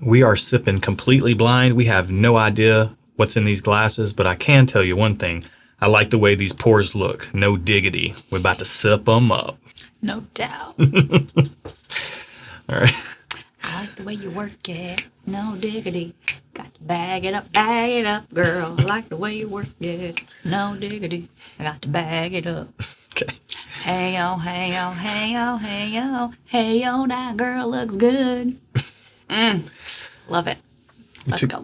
We are sipping completely blind. We have no idea what's in these glasses, but I can tell you one thing. I like the way these pours look. No diggity. We're about to sip them up. No doubt. All right. I like the way you work it. No diggity. Got to bag it up, girl. I like the way you work it. No diggity. I got to bag it up. Okay. Hey yo, hey yo, hey yo, hey yo, hey yo, that girl looks good. Love it. Let's go.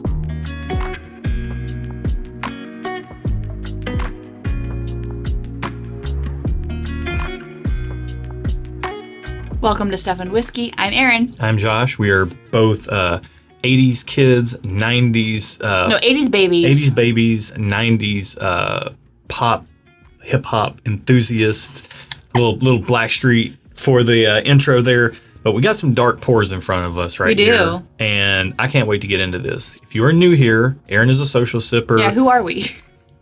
Welcome to Stuff and Whiskey. I'm Erin. I'm Josh. We are both 80s kids, 90s... 80s babies. 80s babies, 90s pop, hip-hop enthusiasts. Little Blackstreet for the intro there. But we got some dark pours in front of us right here. We do. And I can't wait to get into this. If you are new here, Erin is a social sipper. Yeah, who are we?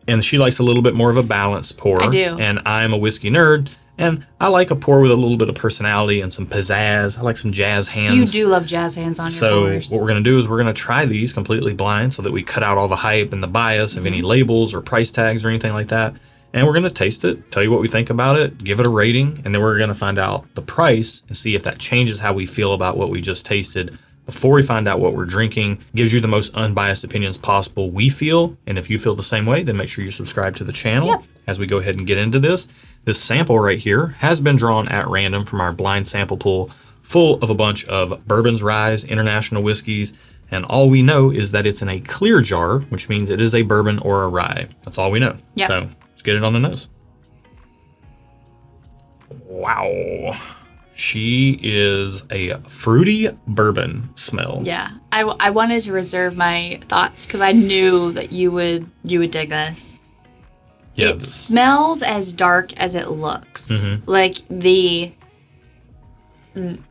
And she likes a little bit more of a balanced pour. I do. And I'm a whiskey nerd. And I like a pour with a little bit of personality and some pizzazz. I like some jazz hands. You do love jazz hands on your pours. So what we're going to do is we're going to try these completely blind so that we cut out all the hype and the bias of any labels or price tags or anything like that. And we're going to taste it, tell you what we think about it, give it a rating, and then we're going to find out the price and see if that changes how we feel about what we just tasted before we find out what we're drinking. Gives you the most unbiased opinions possible, we feel. And if you feel the same way, then make sure you subscribe to the channel as we go ahead and get into this. This sample right here has been drawn at random from our blind sample pool full of a bunch of bourbons, ryes, international whiskeys, and all we know is that it's in a clear jar, which means it is a bourbon or a rye. That's all we know. Yep. So let's get it on the nose. Wow. She is a fruity bourbon smell. Yeah. I wanted to reserve my thoughts because I knew that you would dig this. Yeah, it smells as dark as it looks. Mm-hmm. Like the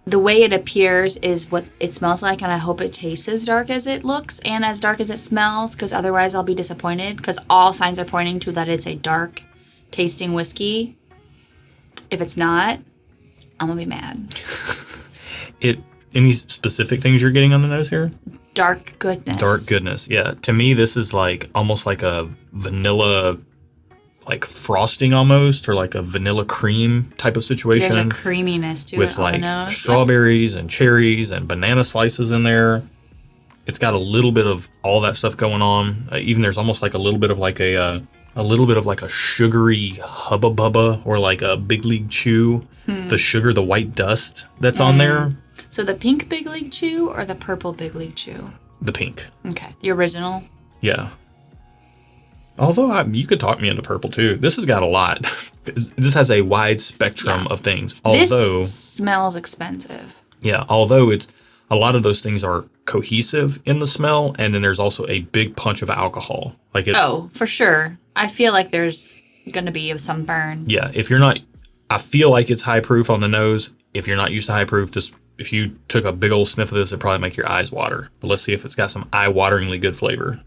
way it appears is what it smells like, and I hope it tastes as dark as it looks and as dark as it smells, because otherwise I'll be disappointed, because all signs are pointing to that it's a dark tasting whiskey. If it's not, I'm gonna be mad. Any specific things you're getting on the nose here? Dark goodness. Dark goodness, yeah. To me, this is like almost like a vanilla, like frosting almost, or like a vanilla cream type of situation. There's a creaminess to with it on like the nose. Strawberries and cherries and banana slices in there. It's got a little bit of all that stuff going on. Even there's almost like a little bit of like a sugary Hubba Bubba or like a Big League Chew. The sugar, the white dust that's on there. So the pink Big League Chew or the purple Big League Chew? The pink. Okay, the original. Yeah. Although you could talk me into purple too. This has got a lot. This has a wide spectrum of things. Although this smells expensive. Yeah, although it's a lot of those things are cohesive in the smell, and then there's also a big punch of alcohol. Oh, for sure. I feel like there's gonna be some burn. Yeah, if you're not, I feel like it's high proof on the nose. If you're not used to high proof, if you took a big old sniff of this, it'd probably make your eyes water. But let's see if it's got some eye-wateringly good flavor.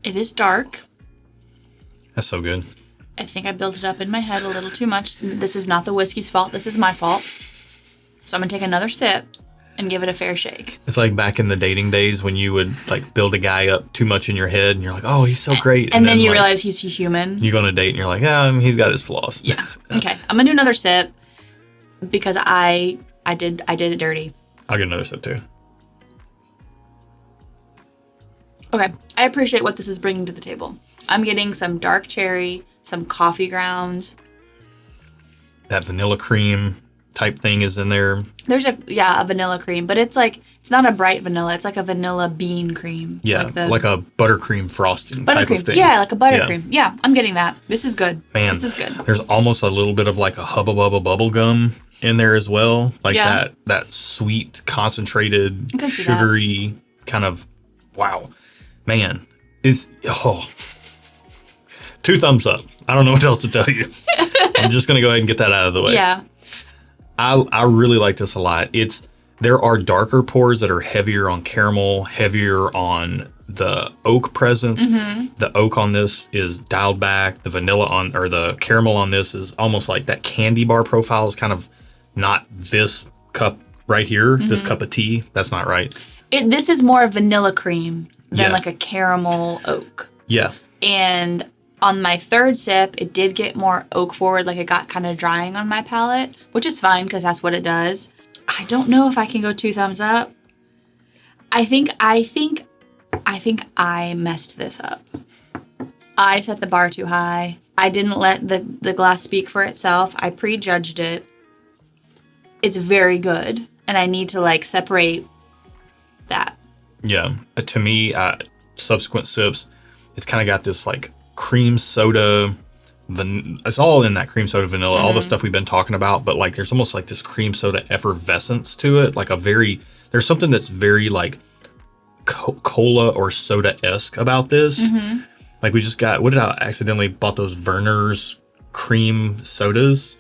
It is dark. That's so good. I think I built it up in my head a little too much. This is not the whiskey's fault. This is my fault. So I'm going to take another sip and give it a fair shake. It's like back in the dating days when you would like build a guy up too much in your head and you're like, oh, he's so great. And then you realize he's human. You go on a date and you're like, yeah, he's got his flaws. Yeah. Okay. I'm going to do another sip because I did it dirty. I'll get another sip too. Okay. I appreciate what this is bringing to the table. I'm getting some dark cherry, some coffee grounds. That vanilla cream type thing is in there. There's a vanilla cream, but it's not a bright vanilla. It's like a vanilla bean cream. Yeah, like a buttercream frosting type of thing. Yeah, like a buttercream. Yeah, I'm getting that. This is good. Man, this is good. There's almost a little bit of like a Hubba Bubba bubble gum in there as well. Like that sweet, concentrated, sugary kind of, wow. Man, it's, 2 thumbs up. I don't know what else to tell you. I'm just going to go ahead and get that out of the way. Yeah. I really like this a lot. There are darker pours that are heavier on caramel, heavier on the oak presence. Mm-hmm. The oak on this is dialed back. The vanilla the caramel on this is almost like that candy bar profile is kind of not this cup right here, this cup of tea. That's not right. This is more vanilla cream than Yeah. like a caramel oak. Yeah. And on my third sip, it did get more oak forward, like it got kind of drying on my palate, which is fine because that's what it does. I don't know if I can go 2 thumbs up. I think I messed this up. I set the bar too high. I didn't let the glass speak for itself. I prejudged it. It's very good, and I need to like separate that. Yeah. To me, subsequent sips, it's kind of got this like cream soda. It's all in that cream soda vanilla, all the stuff we've been talking about, but like there's almost like this cream soda effervescence to it. Like there's something that's very like cola or soda-esque about this. Like we just what did I accidentally bought those Verner's cream sodas?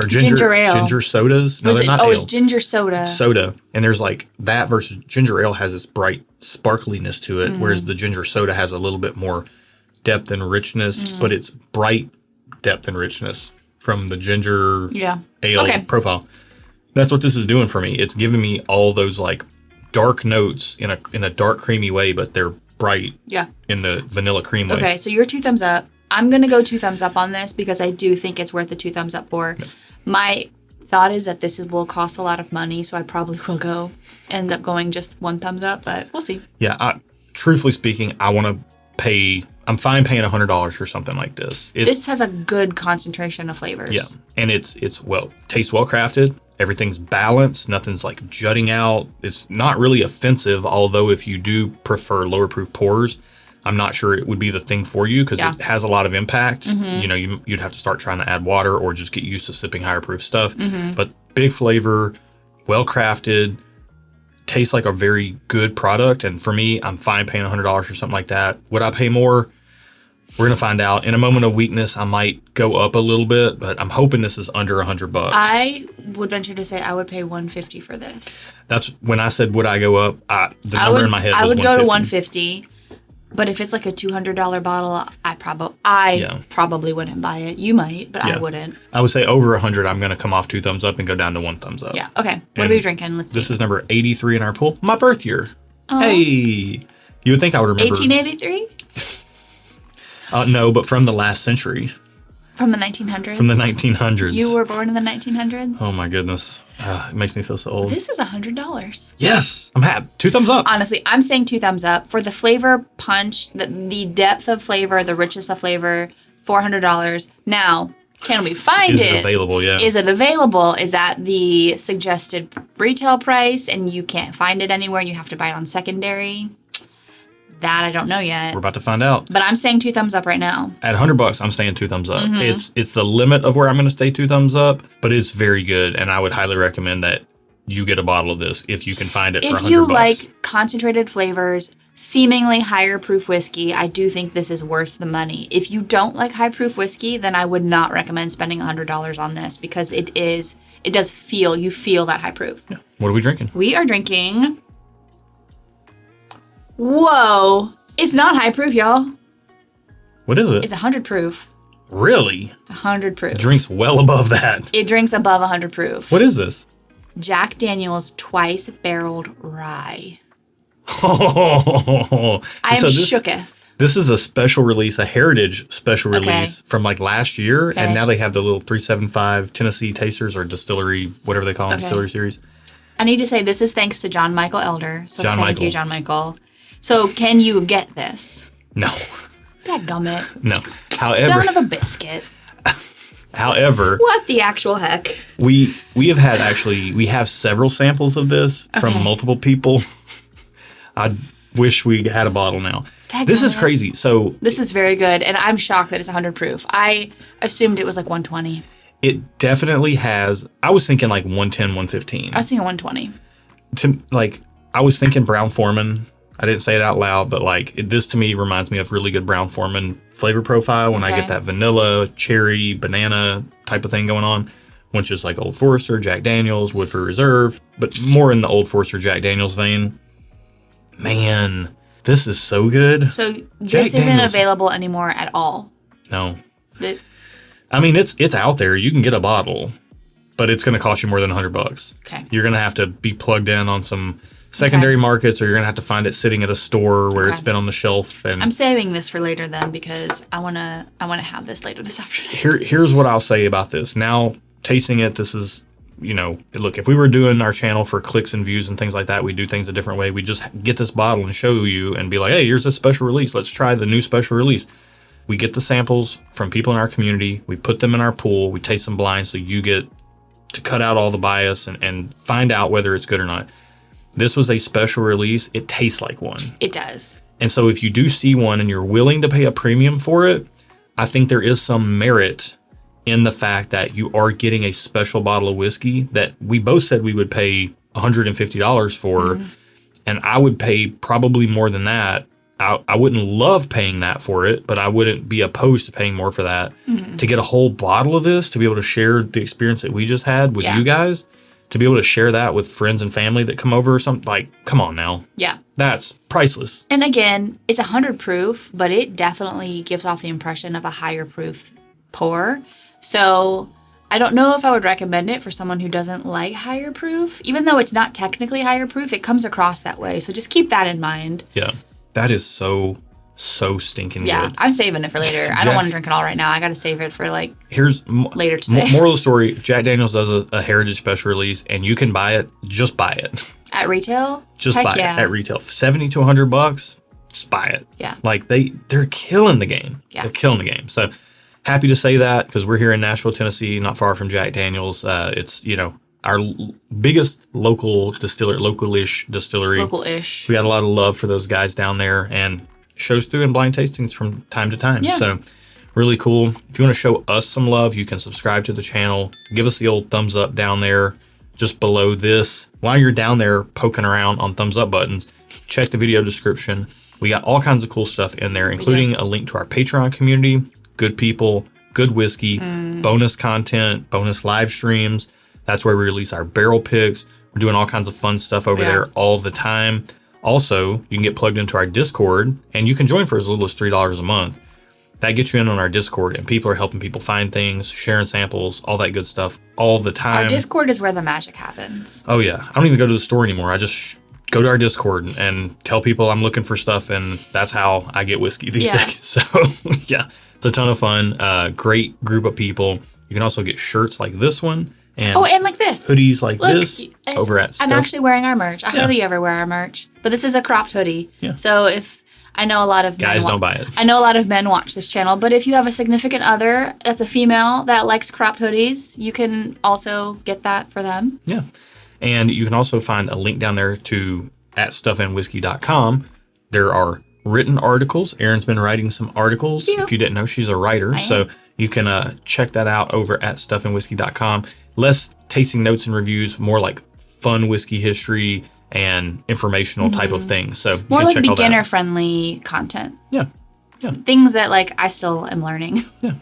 Or Ginger ale. Ginger sodas. No, they're not ale. It's ginger soda. Soda. And there's like that versus ginger ale has this bright sparkliness to it, whereas the ginger soda has a little bit more depth and richness, but it's bright depth and richness from the ginger ale profile. That's what this is doing for me. It's giving me all those like dark notes in a dark creamy way, but they're bright in the vanilla cream way. Okay, so you're 2 thumbs up. I'm going to go 2 thumbs up on this because I do think it's worth the 2 thumbs up for. My thought is that will cost a lot of money, so I probably will end up going just 1 thumbs up, but we'll see. Yeah, truthfully speaking, I'm fine paying $100 for something like this. This has a good concentration of flavors. Yeah, and tastes well crafted. Everything's balanced. Nothing's like jutting out. It's not really offensive, although if you do prefer lower proof pours, I'm not sure it would be the thing for you because it has a lot of impact. You know, you'd have to start trying to add water or just get used to sipping higher proof stuff. But big flavor, well crafted, tastes like a very good product. And for me, I'm fine paying $100 for something like that. Would I pay more? We're going to find out. In a moment of weakness, I might go up a little bit, but I'm hoping this is under $100. I would venture to say I would pay $150 for this. That's when I said, would I go up? The number in my head was $150. I would go to $150. But if it's like a $200 bottle, I probably wouldn't buy it. You might, but I wouldn't. I would say over 100, I'm going to come off 2 thumbs up and go down to 1 thumbs up. Yeah. Okay. What are we drinking? Let's see. This is number 83 in our pool. My birth year. Hey. You would think I would remember. 1883? No, but from the last century. From the 1900s? From the 1900s. You were born in the 1900s? Oh my goodness. It makes me feel so old. This is $100. Yes. I'm happy. 2 thumbs up. Honestly, I'm saying 2 thumbs up. For the flavor punch, the depth of flavor, the richness of flavor, $400. Now, can we find it? Is it available? Yeah. Is it available? Is that the suggested retail price and you can't find it anywhere and you have to buy it on secondary? That I don't know yet. We're about to find out. But I'm staying 2 thumbs up right now. At $100, I'm staying 2 thumbs up. It's the limit of where I'm going to stay 2 thumbs up, but it's very good, and I would highly recommend that you get a bottle of this if you can find it for $100. If you like concentrated flavors, seemingly higher proof whiskey, I do think this is worth the money. If you don't like high proof whiskey, then I would not recommend spending $100 on this because you feel that high proof. Yeah. What are we drinking? We are drinking. Whoa. It's not high proof, y'all. What is it? It's 100 proof. Really? It's 100 proof. It drinks well above that. It drinks above 100 proof. What is this? Jack Daniel's Twice Barreled Rye. Oh. I am shooketh. This is a special release, a heritage special release from like last year. And now they have the little 375 Tennessee Tasters or distillery, whatever they call them, distillery series. I need to say this is thanks to John Michael Elder. So thank you, John Michael. So can you get this? No. Dadgummit. No. However, son of a biscuit. However, what the actual heck? We have several samples of this from multiple people. I wish we had a bottle now. This is crazy. So this is very good, and I'm shocked that it's 100 proof. I assumed it was like 120. It definitely has. I was thinking like 110, 115. I was thinking 120. I was thinking Brown-Forman. I didn't say it out loud, but this to me reminds me of really good Brown-Forman flavor profile when I get that vanilla, cherry, banana type of thing going on, which is like Old Forester, Jack Daniels, Woodford Reserve, but more in the Old Forester, Jack Daniels vein. Man, this is so good. So this isn't available anymore at all? No. I mean, it's out there. You can get a bottle. but it's going to cost you more than $100. Okay. You're going to have to be plugged in on some secondary markets, or you're going to have to find it sitting at a store where it's been on the shelf. And I'm saving this for later then, because I want to have this later this afternoon. Here's what I'll say about this. Now, tasting it, this is, look, if we were doing our channel for clicks and views and things like that, we do things a different way. We just get this bottle and show you and be like, hey, here's a special release. Let's try the new special release. We get the samples from people in our community. We put them in our pool. We taste them blind, so you get to cut out all the bias and find out whether it's good or not. This was a special release. It tastes like one. It does. And so if you do see one and you're willing to pay a premium for it, I think there is some merit in the fact that you are getting a special bottle of whiskey that we both said we would pay $150 for. And I would pay probably more than that. I wouldn't love paying that for it, but I wouldn't be opposed to paying more for that. To get a whole bottle of this, to be able to share the experience that we just had with you guys, to be able to share that with friends and family that come over or something, like, come on now. Yeah. That's priceless. And again, it's 100 proof, but it definitely gives off the impression of a higher proof pour. So I don't know if I would recommend it for someone who doesn't like higher proof. Even though it's not technically higher proof, it comes across that way. So just keep that in mind. Yeah. That is so stinking good. Yeah, I'm saving it for later. I don't want to drink it all right now. I got to save it for later today. Moral of the story, if Jack Daniels does a heritage special release and you can buy it, just buy it. At retail? Just buy it at retail. $70 to $100, just buy it. Yeah. Like they're killing the game. Yeah. They're killing the game. So happy to say that, because we're here in Nashville, Tennessee, not far from Jack Daniels. It's, our biggest local-ish distillery. Local-ish. We got a lot of love for those guys down there, and shows through in blind tastings from time to time. Yeah. So really cool. If you want to show us some love, you can subscribe to the channel. Give us the old thumbs up down there just below this. While you're down there poking around on thumbs up buttons, check the video description. We got all kinds of cool stuff in there, including a link to our Patreon community, good people, good whiskey, bonus content, bonus live streams. That's where we release our barrel picks. We're doing all kinds of fun stuff over there all the time. Also, you can get plugged into our Discord, and you can join for as little as $3 a month. That gets you in on our Discord, and people are helping people find things, sharing samples, all that good stuff all the time. Our Discord is where the magic happens. Oh, yeah. I don't even go to the store anymore. I just go to our Discord and tell people I'm looking for stuff, and that's how I get whiskey these days. So, yeah, it's a ton of fun. Great group of people. You can also get shirts like this one. And like this. Hoodies like this over at Stuff. I'm actually wearing our merch. I hardly ever wear our merch. But this is a cropped hoodie. Yeah. So if I know a lot of guys don't buy it. I know a lot of men watch this channel, but if you have a significant other that's a female that likes cropped hoodies, you can also get that for them. Yeah. And you can also find a link down there to at stuffandwhiskey.com. There are written articles. Erin's been writing some articles. If you didn't know, she's a writer. So you can check that out over at stuffandwhiskey.com. Less tasting notes and reviews, more like fun whiskey history and informational type of things. So more like beginner friendly content. Yeah. Things that I still am learning. Yeah.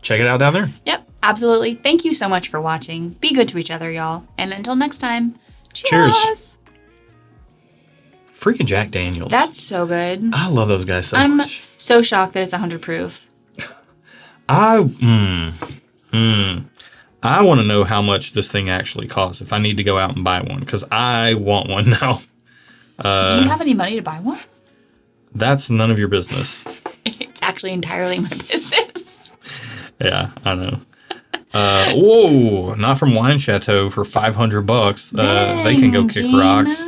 Check it out down there. Yep, absolutely. Thank you so much for watching. Be good to each other, y'all. And until next time, cheers. Freaking Jack Daniels. That's so good. I love those guys so much. I'm so shocked that it's 100 proof. I want to know how much this thing actually costs if I need to go out and buy one, because I want one now. Do you have any money to buy one? That's none of your business. It's actually entirely my business. Yeah, I know. Whoa, not from Wine Chateau for $500. They can go kick rocks.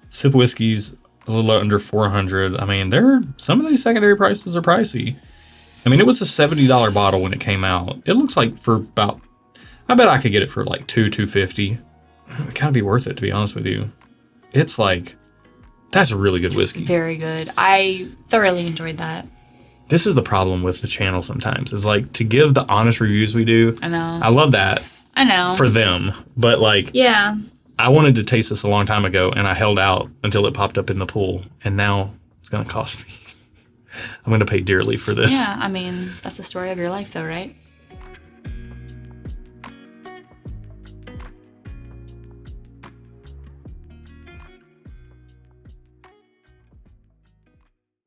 Sip Whiskey's a little under $400. I mean, some of these secondary prices are pricey. I mean, it was a $70 bottle when it came out. It looks like for about, I bet I could get it for like $250. It kind of be worth it, to be honest with you. It's like, that's a really good whiskey. Very good. I thoroughly enjoyed that. This is the problem with the channel sometimes. Is like, to give the honest reviews we do. I know. I love that. I know. For them. But like, yeah. I wanted to taste this a long time ago, and I held out until it popped up in the pool. And now it's going to cost me. I'm going to pay dearly for this. Yeah, I mean, that's the story of your life though, right?